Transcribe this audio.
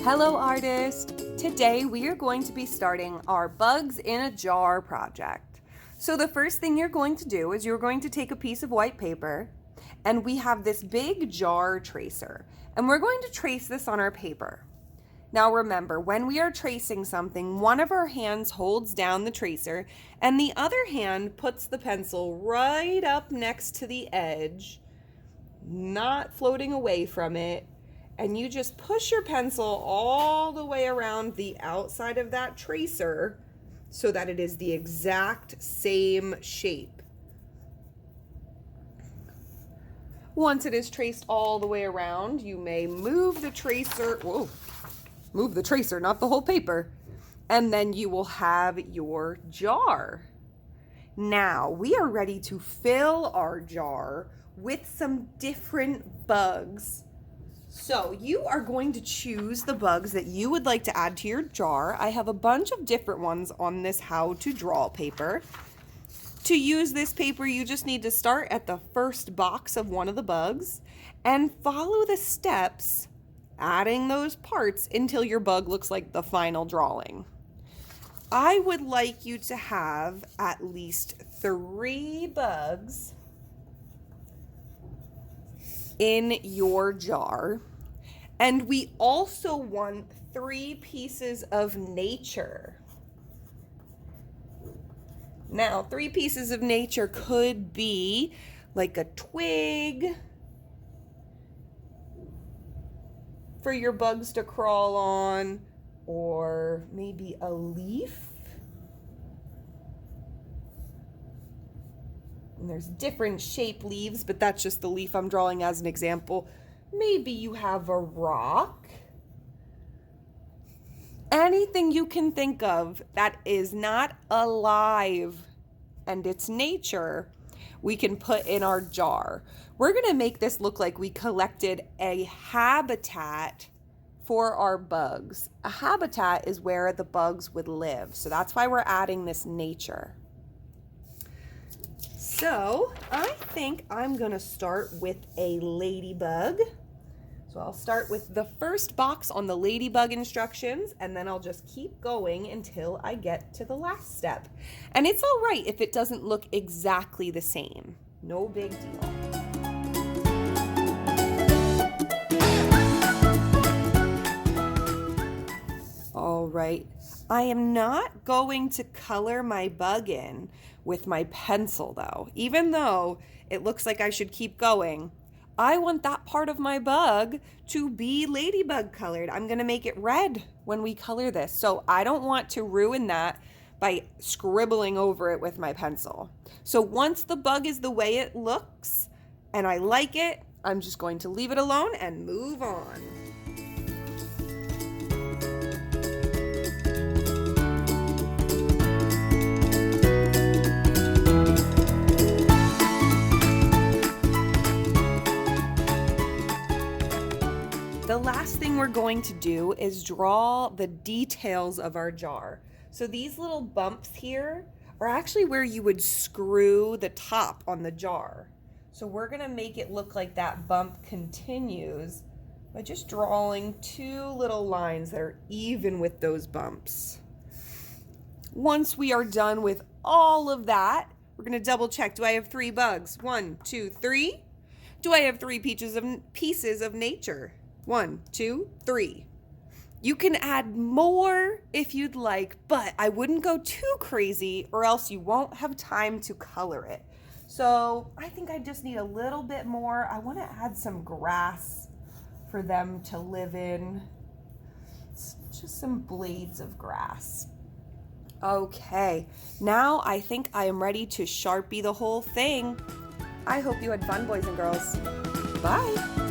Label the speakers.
Speaker 1: Hello artist! Today we are going to be starting our Bugs in a Jar project. So the first thing you're going to do is you're going to take a piece of white paper and we have this big jar tracer and we're going to trace this on our paper. Now remember, when we are tracing something, one of our hands holds down the tracer and the other hand puts the pencil right up next to the edge, not floating away from it. And you just push your pencil all the way around the outside of that tracer so that it is the exact same shape. Once it is traced all the way around, you may move the tracer, not the whole paper, and then you will have your jar. Now we are ready to fill our jar with some different bugs. So you are going to choose the bugs that you would like to add to your jar. I have a bunch of different ones on this how to draw paper. To use this paper, you just need to start at the first box of one of the bugs and follow the steps, adding those parts until your bug looks like the final drawing. I would like you to have at least 3 bugs in your jar, and we also want 3 pieces of nature. Now 3 pieces of nature could be like a twig for your bugs to crawl on, or maybe a leaf. And there's different shape leaves, but that's just the leaf I'm drawing as an example. Maybe you have a rock. Anything you can think of that is not alive and it's nature, we can put in our jar. We're going to make this look like we collected a habitat for our bugs. A habitat is where the bugs would live, so that's why we're adding this nature. So I think I'm gonna start with a ladybug. So I'll start with the first box on the ladybug instructions, and then I'll just keep going until I get to the last step. And it's all right if it doesn't look exactly the same. No big deal. All right, I am not going to color my bug in with my pencil though. Even though it looks like I should keep going, I want that part of my bug to be ladybug colored. I'm gonna make it red when we color this. So I don't want to ruin that by scribbling over it with my pencil. So once the bug is the way it looks and I like it, I'm just going to leave it alone and move on. The last thing we're going to do is draw the details of our jar. So these little bumps here are actually where you would screw the top on the jar. So we're gonna make it look like that bump continues by just drawing 2 little lines that are even with those bumps. Once we are done with all of that, we're gonna double check. Do I have 3 bugs? 1, 2, 3. Do I have 3 pieces of nature? 1, 2, 3. You can add more if you'd like, but I wouldn't go too crazy or else you won't have time to color it. So I think I just need a little bit more. I want to add some grass for them to live in. It's just some blades of grass. Okay, now I think I am ready to Sharpie the whole thing. I hope you had fun, boys and girls. Bye.